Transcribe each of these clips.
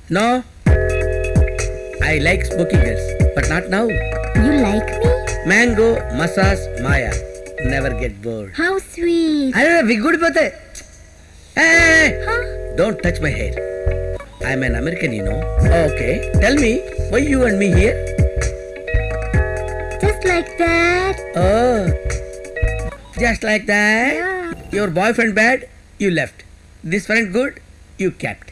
No. I like smoky girls, but not now. You like me? Mango, massage, Maya. Never get bored. How sweet. అరే విగ్గుడి పోతే. Hey, Huh? don't touch my hair. I'm an American, you know. Okay, tell me, why you and me here? Just like that. Oh, just like that. Yeah. Your boyfriend bad, you left. This friend good, you kept.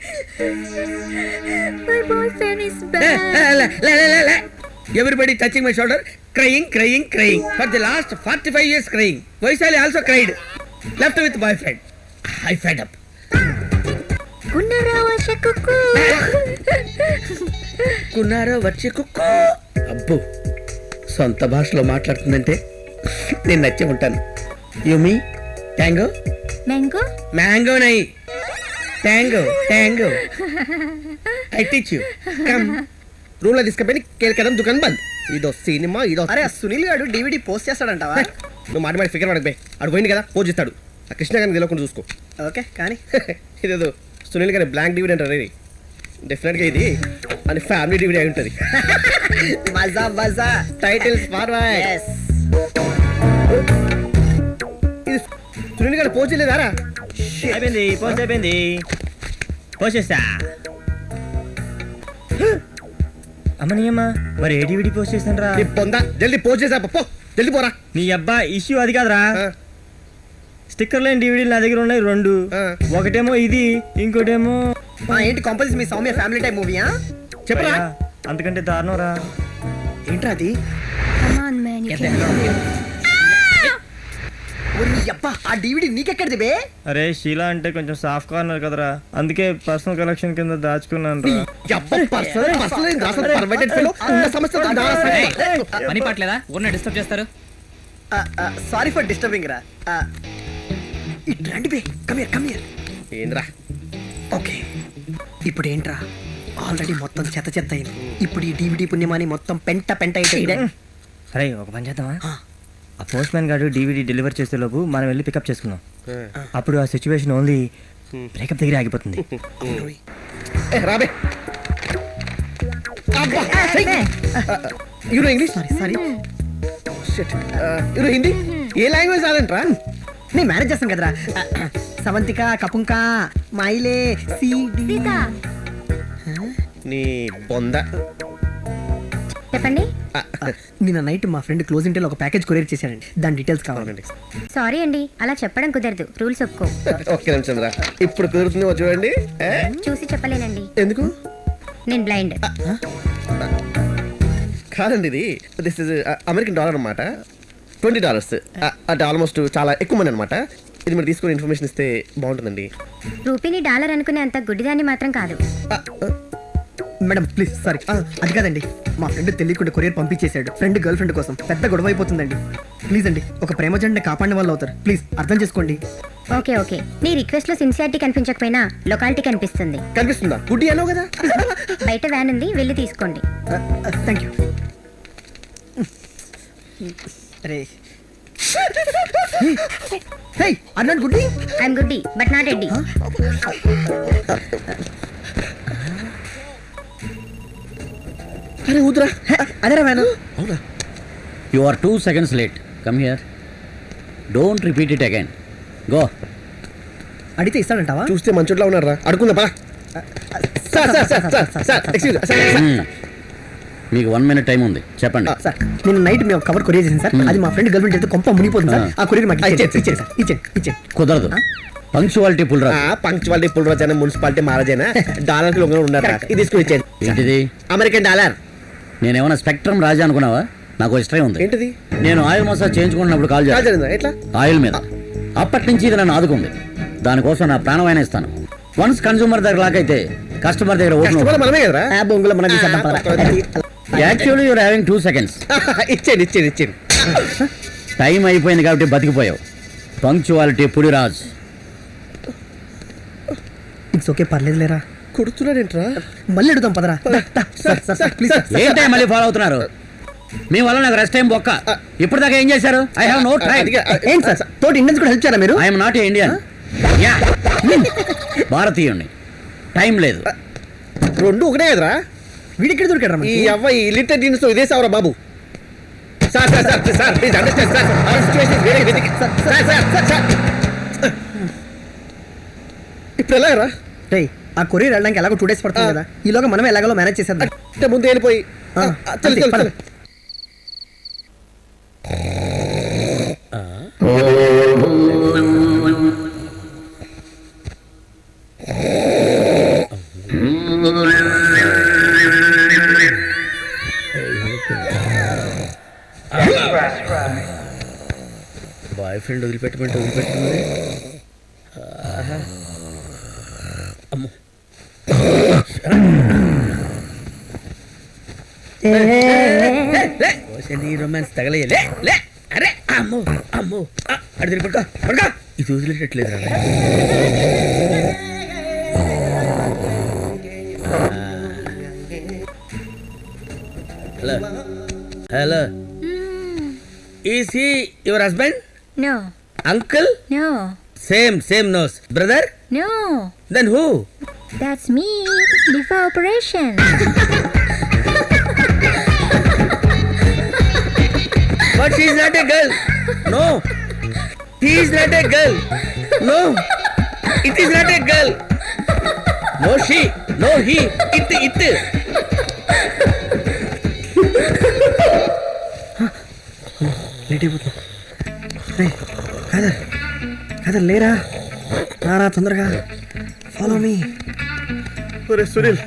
My boyfriend is Eh, bad. la. Everybody touching my shoulder, crying. For the last 45 years crying. Vaishali also cried. Left with boyfriend. I fed up. Kunarawa shakuku. కున్నారో వచ్చి కుక్కో. అబ్బో సొంత భాషలో మాట్లాడుతుందంటే నేను నచ్చి ఉంటాను. You me tango Mango? Mango నై tango I teach you come. Room లో తీసుకుపోయి కేల్కదం దుకాణం బంద్. ఇదో సినిమా ఇదో. అరే ఆ సునీల్ గారు DVD పోస్ట్ చేస్తాడంటావా? నువ్వు మాట ఫిగర్ పడకు బే. అడు పోయింది కదా పోజ్ ఇస్తాడు. ఆ కృష్ణ గారిని తెలియకుండా చూసుకో. ఓకే కానీ ఇదేదో సునీల్ గారి బ్లాంక్ డివిడీ అంటారు. ఇది డెఫినెట్గా ఇది అని ఫ్యామిలీ డివిడీ అయి ఉంటుంది. మజా టైటిల్స్ ఫార్వర్డ్. yes ఇది సునీల్ గారు పోజ్ చేయలేదారా? అయిపోయింది పోస్ట్ చేస్తా. అమ్మనియమ్మా మరి ఏ డివిడి పోస్ట్ చేస్తాను రా? నీ పొందా జల్దీ పోజ్ చేసా పో. జల్దీ పోరా. నీ అబ్బా ఇష్యూ అది కాదురా, ఆ, స్టిక్కర్ లేని డివిడీలు నా దగ్గర ఉన్నాయి 2. ఆ. ఒకటేమో ఇది, ఇంకోటేమో ఏంటి కాంపోజిట్ మీ సౌమ్య ఫ్యామిలీ టైప్ మూవీయా? చెప్పరా. అయ్యా, అంతకంటే దారుణం రా. ఏంట్రా అది? Come on, man. You can. ఒరి అబ్బా ఆ DVD నీకెక్కడిది బే? అరే షీలా అంటే కొంచెం సాఫ్ట్ కార్నర్ కదరా, అందుకే పర్సనల్ కలెక్షన్ కింద దాచుకున్నాను రా. పని పట్లేదా ఊరిని డిస్టర్బ్ చేస్తారు. సారీ ఫర్ డిస్టర్బింగ్ రా. ఇటు రండి బే. Come here. ఏంద్రా ఓకే ఇప్పుడు ఏంట్రా ఆల్రెడీ మొత్తం చెత్త అయింది. ఇప్పుడు ఈ DVD పుణ్యమాని మొత్తం పెంట అయితే అరే ఒక పని చేద్దామా, ఆ పోస్ట్ మ్యాన్ గారు DVD డెలివర్ చేసే లోపు మనం వెళ్ళి పికప్ చేసుకున్నాం. అప్పుడు ఆ సిచ్యువేషన్ ఓన్లీ బ్రేకప్ దగ్గర ఆగిపోతుంది. రాబే. You know English? Sorry you know Hindi? ఏ లాంగ్వేజ్ రాదంట్రా? నేను మేనేజ్ చేస్తాను కదరా. సవంతిక కపుంక మైలే సిడి. Sita. నీ బొంద. చెప్పండి. నిన్న నైట్ మా ఫ్రెండ్ క్లోజ్ ఇంటిలో ఒక ప్యాకేజ్ కొరియర్ చేశాడండి. దాని డీటెయిల్స్ కావాలండి. సారీ అండి, అలా చెప్పడం కుదరదు. రూల్స్ ఒప్పుకో. ఓకే నిమిషం రా. ఇప్పుడు కుదురుతుందేమో చూడండి. చూసి చెప్పలేనండి. ఎందుకు? నేను బ్లైండ్. కాదండి ఇది దిస్ ఇస్ అమెరికన్ డాలర్ అనమాట. $20 అంటే ఆల్మోస్ట్ చాలా ఎక్కువ మంది అనమాట. ఇది మీరు తీసుకుని ఇన్ఫర్మేషన్ ఇస్తే బాగుంటుందండి. రూపీని డాలర్ అనుకునే అంత గుడ్డిదాన్ని మాత్రం కాదు. Madam please sorry. అది కాదండి, మా ఫ్రెండ్ తెలియకుండా కొరియర్ పంపించేశాడు ఫ్రెండ్ గర్ల్ ఫ్రెండ్ కోసం. పెద్ద గొడవ అయిపోతుందండి. ప్లీజ్ అండి, ఒక ప్రేమ జంటని కాపాడిన వాళ్ళు అవుతారు. ప్లీజ్ అర్థం చేసుకోండి. ఓకే నీ రిక్వెస్ట్ లో సిన్సియారిటీ కనిపించకపోయినా లొకాలిటీ కనిపిస్తుంది. కనిపిస్తుందా? గుడ్డి అనో కదా. బయట వ్యాన్ ఉంది, వెళ్ళి తీసుకోండి. Thank you. అరే హే అన్నాడు గుడ్డి. ఐఎమ్ గుడ్డి బట్ నాట్ ఎడ్డి. అరే ఊదురా. అదేరా వేను. అవునా? You are 2 seconds late. Come here. Don't repeat it again. Go. అడిగితే ఇస్తాడంటావా? చూస్తే మంచోట్లా ఉన్నారా? అడుకుందా పా. మీకు 1 minute టైం ఉంది, చెప్పండి. సార్ నేను నైట్ మేము కవర్ కొరియర్ చేసాను సార్. అది మా ఫ్రెండ్ గర్ల్ ఫ్రెండ్ అయితే కొంప మునిగిపోతుంది సార్. ఆ కొరియర్ మాకు ఇచ్చేది సార్. ఇచ్చేది. కుదరదు. పంక్చువాలిటీ పుల్ రా. పంక్చువాలిటీ పుల్రాజైనా మున్సిపాలిటీ మహారాజైనా డాలర్ లో ఉన్నారు. ఇది తీసుకుని ఇచ్చేది. ఏంటిది? American dollar. నేనేమన్నా స్పెక్ట్రమ్ రాజా అనుకున్నావా? నాకు హిస్టరీ ఉంది. ఏంటిది? నేను ఆయిల్ మసాజ్ చేయించుకున్నప్పుడు కాల్ చేయాలి. జరిగిందా? ఎట్లా? ఆయిల్ మీద. అప్పటి నుంచి ఇది నన్ను ఆదుకుంది. దానికోసం నా ప్రాణమైన ఇస్తాను. వన్స్ కన్సూమర్ దగ్గర లాకైతే కస్టమర్ దగ్గర కస్టమర్ మనమే కదరా. బొంగులో మనం యాక్చువల్లీ యూర్ హ్యావింగ్ 2 seconds. ఇచ్చేది. టైం అయిపోయింది కాబట్టి బతికిపోయావు. పంక్చువాలిటీ పులిరాజ్. ఇట్స్ ఓకే పర్లేదు లేరా. కొడుతున్నాడేంట్రా? మళ్ళీ అడుగుతాం పదరా. ప్లీజ్ ఏంటో మళ్ళీ ఫాలో అవుతున్నారు? మీ వల్ల నాకు రెస్ట్ టైం బొక్క. ఇప్పుడు దాకా ఏం చేశారు? I have no time. ఏంటి సార్ తోటి ఇండియన్స్ కూడా హెల్ప్ చేయాలా మీరు? I'm not Indian. భారతీయుణ్ణి. టైం లేదు. రెండు ఒకటే కదరా. వీడిక్కడ దొరికాడు ఈ అవ్వ ఈ లిటర్ జీన్స్ ఇదే సావరా బాబు. Sir sir sir sir please understand sir. Our situation is very critical. Sir sir sir sir ఇప్పుడు ఎలాగరా? రేయ్ ఆ కొరియర్ వెళ్ళడానికి ఎలాగో 2 days పడుతుంది కదా, ఈలోగా మనం ఎలాగో మేనేజ్ చేసేద్దాం. అంటే ముందు వెళ్ళిపోయి చల్ చల్ చల్. బాయ్ ఫ్రెండ్ వదిలిపెట్టమంటే వదిలిపెట్టింది. అమ్మో రొమాన్స్ తగలయ్యలే లే. అరే అమ్మో అమ్మో అడిగి పడుకో పడుకో. ఇది వదిలేటట్లేదు రా. Hello hello is he your husband? No uncle? No same nose. Brother? No then who? That's me. Liver operation. But she is not a girl. No. He is not a girl. No. It is not a girl. No she. No he. It. Late అయిపోతుంది. కాదర్ కాదర్ లేరా, రారా తొందరగా. Follow me. ఒరే సునీల్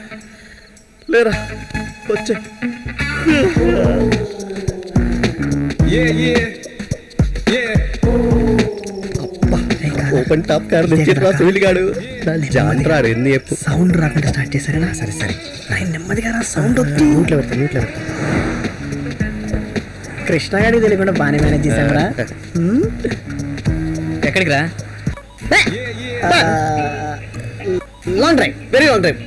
లేరా వచ్చే. Open top car తెచ్చిట్రా Sunil గాడు. జాంట్రా ఎన్ని చెప్పు. సౌండ్ రాకుండా స్టార్ట్ చేశారేనా? సరే సరే నేను నెమ్మదిగా రా. సౌండ్ వద్దు. మ్యూట్లో పెడతా. కృష్ణ గారికి తెలియకుండా బాగానే మేనేజ్ చేశారా? ఎక్కడికి రా? Long drive. Very long drive.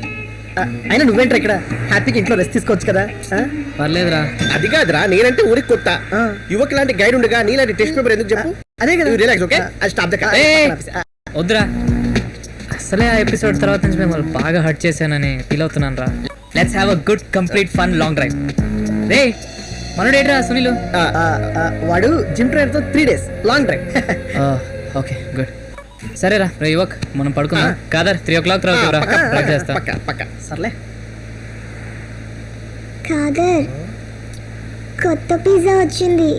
అయినా నువ్వేంట్రా ఇక్కడ? హ్యాపీగా ఇంట్లో రెస్ట్ తీసుకోవచ్చు కదా. పర్లేదురా. అది కాదురా, నేనంటే ఊరికి కొత్త. ఆ. యువక్ లాంటి గైడ్ ఉండగా నీలాంటి టెస్ట్ పేపర్ ఎందుకు చెప్పు? అదే కదా. Relax okay. I stop the car. వద్దురా, అసలే ఆ ఎపిసోడ్ తర్వాత నుంచి మిమ్మల్ని బాగా హర్ట్ చేశానని ఫీల్ అవుతున్నాను రా. Let's have a good complete fun long drive. రే మనోడేట్రా సునీలు? వాడు జిమ్ ట్రైనర్ తో 3 days long drive. Okay good. సరేరా రే యువక్ మనం పడుకుందాం. కాదర్ 3 o'clock తర్వాత డ్రైవ్ చేస్తా. పక్క సర్లే. కాదర్ కొత్త పిజ్జా వచ్చింది.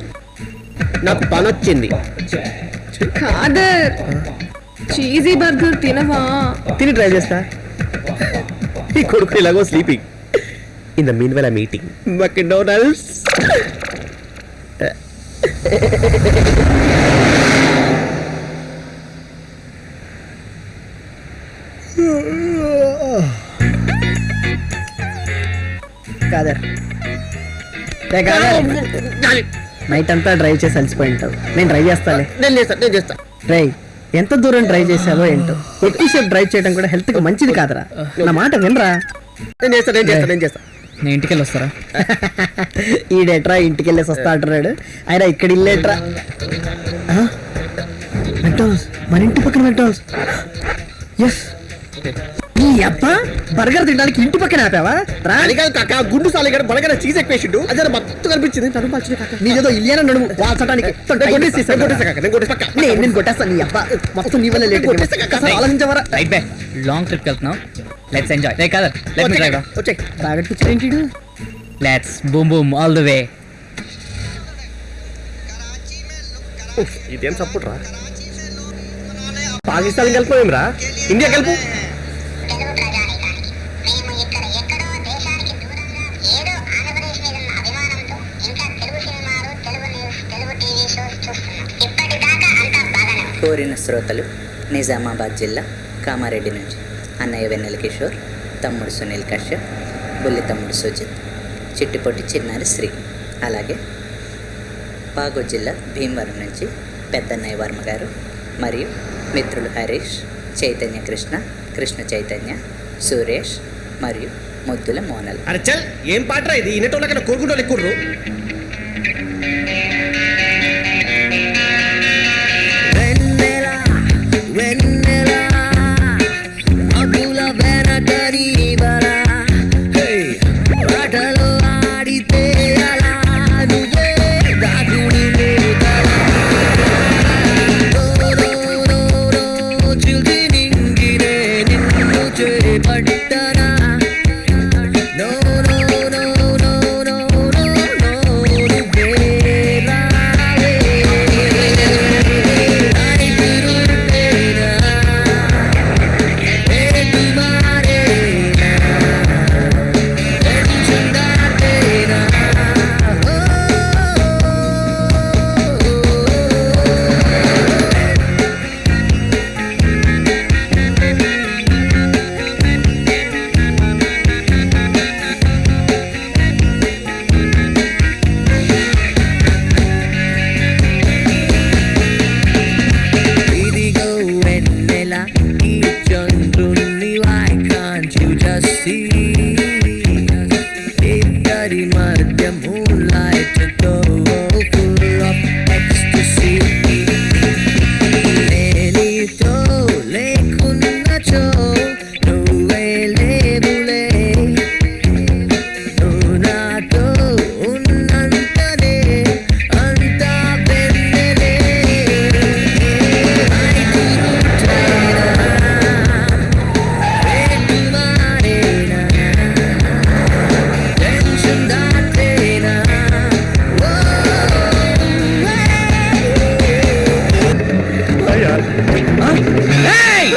నాకు పని వచ్చింది. కాదర్ చీజీ బర్గర్ తినవా? తిని ట్రై చేస్తా. ఈ కొడుకు ఇలాగో sleeping. In the meanwhile I meeting McDonald's. కాదర్ నైట్ అంతా డ్రైవ్ చేసి అలసిపోయి ఉంటావు. నేను డ్రైవ్ చేస్తాలే. నేను చేస్తా. డ్రైవ్ ఎంత దూరం డ్రైవ్ చేసావో ఏంటో. ఎక్కువసేపు డ్రైవ్ చేయడం కూడా హెల్త్ కి మంచిది కాదురా. నా మాట వినరా. నేను చేస్తా. నేను ఇంటికి వెళ్ళి వస్తారా? ఈడేట్రా ఇంటికి వెళ్ళేసి వస్తా అంటున్నాడు. ఆయన ఇక్కడ ఇల్లేట్రా. మెక్డానల్డ్స్, మన ఇంటి పక్కన మెక్డానల్డ్స్. ఎస్. ఈ అబ్బా బర్గర్ తినడానికి ఇంటి పక్కన ఆపావా? అది కాదు కాక, గుండు సాలిగాడు బలగన చీజ్ ఎక్కువేసిండు. అది మత్తు కనిపించింది. నడుము మార్చింది కాక. నీదేదో ఇల్లేనా నడుము వాల్చడానికి. నేను కొట్టేస్తాను. నీ అబ్బా మొత్తం నీ వల్ల లేట్. ఆలోచించవరా? రైట్ బే, లాంగ్ ట్రిప్ వెళ్తున్నాం. Let's enjoy. రే కాదర్ లెట్ మీ డ్రైవ్. వచ్చే తాగట్టు కూర్చోండి. Let's boom boom all the way. ఇదేం సపోర్ట్ రా. పాకిస్తాన్ కలిపోయాం రా. ఇండియా కలుపు. మేము ఇక్కడ ఎక్కడో దేశానికి దూరంగా ఏదో ఆంధ్రప్రదేశ్ మీద ఉన్న అభిమానంతో ఇంకా తెలుగు సినిమాలు, Telugu news, Telugu TV shows చూస్తున్నాం. ఇప్పటిదాకా అంతా బాగానే ఉంది. కోరిన శ్రోతలు నిజామాబాద్ జిల్లా కామారెడ్డి నుంచి అన్నయ్య వెన్నెల కిషోర్, తమ్ముడు సునీల్ కశ్యప్, బుల్లి తమ్ముడు సుజిత్, చిట్టిపొట్టి చిన్నారి శ్రీ, అలాగే పాగు జిల్లా భీమవరం నుంచి పెద్దన్నయ్య వర్మ గారు మరియు మిత్రులు హరీష్, చైతన్య కృష్ణ, కృష్ణ చైతన్య, సురేష్ మరియు ముద్దుల మోనల్. అరే చల్, ఏం పాటరా ఇది? ఇన్నటోళ్ళకన్నా కోరుకుంటూ ఎక్కుర్రు. వెన్నెల అకుల వెనకరి బల పట్టనా no no no no no no నువ్వే రావే ఐదురుటేనా ఏడు మారేనా టెన్షన్ దాటేనా ఇదిగో వెన్నెల ఈ చంద్రుణ్ణి why can't you just see ఇద్దరి మధ్య moonlight తో full of ecstasy నేనితో లేకున్నచో నువ్వే లేవులే నువ్వు నాతో ఉన్నంతనే అంతా వెన్నెలే ఐదురుటేనా రేటు మారేనా టెన్షన్ దాటేనా ఏయ్!